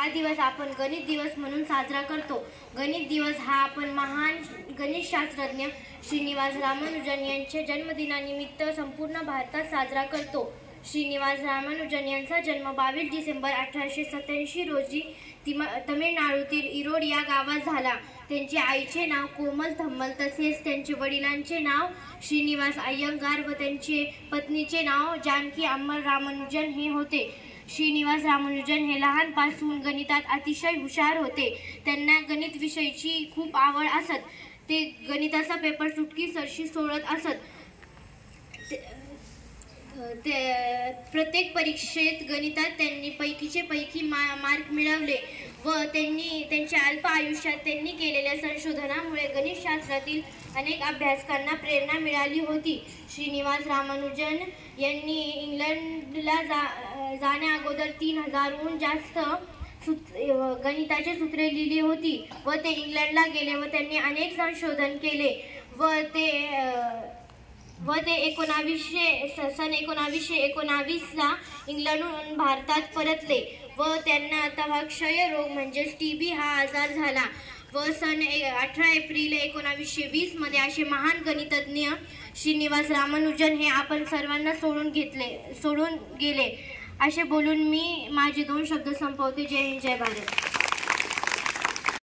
हा दिवस आपण गणित दिवस म्हणून साजरा करतो। गणित दिवस हा आपण महान गणितशास्त्रज्ञ श्रीनिवास रामानुजन यांच्या जन्मदिनानिमित्त संपूर्ण भारतात साजरा करतो। श्रीनिवास रामानुजन यांचा जन्म 22 डिसेंबर 1887 रोजी तमिळनाडूतील इरोड या गावात झाला। त्यांच्या आईचे नाव कोमल थम्मल तसेच त्यांच्या वडिलांचे नाव श्रीनिवास अय्यंगार व त्यांचे पत्नीचे नाव जानकी अम्मल रामानुजन हे होते। श्रीनिवास रामानुजन हे लहानपासून गणितात अतिशय हुशार होते। त्यांना गणित विषयाची खूप आवड असत। ते गणिताचा पेपर चुटकीसरशी सोडत असत। प्रत्येक परीक्षेत गणितात त्यांनी पैकीचे पैकी मार्क मिळवले व त्यांच्या अल्प आयुष्यात त्यांनी केलेल्या संशोधनामुळे गणितशास्त्रातील अनेक अभ्यासकांना प्रेरणा मिळाली होती। श्रीनिवास रामानुजन यांनी इंग्लंडला जाण्या अगोदर 3000हून जास्त गणिताची सूत्रे लिहिली होती व ते इंग्लंडला गेले व त्यांनी अनेक संशोधन केले व ते सन 1919ला इंग्लंडहून भारतात परतले व त्यांना तेव्हा क्षयरोग म्हणजेच TB हा आजार झाला व सन 18 एप्रिल 1920 मध्ये असे महान गणितज्ञ श्रीनिवास रामानुजन हे आपण सर्वांना सोडून गेले। असे बोलून मी माझे 2 शब्द संपवते। जय हिंद, जय भारत।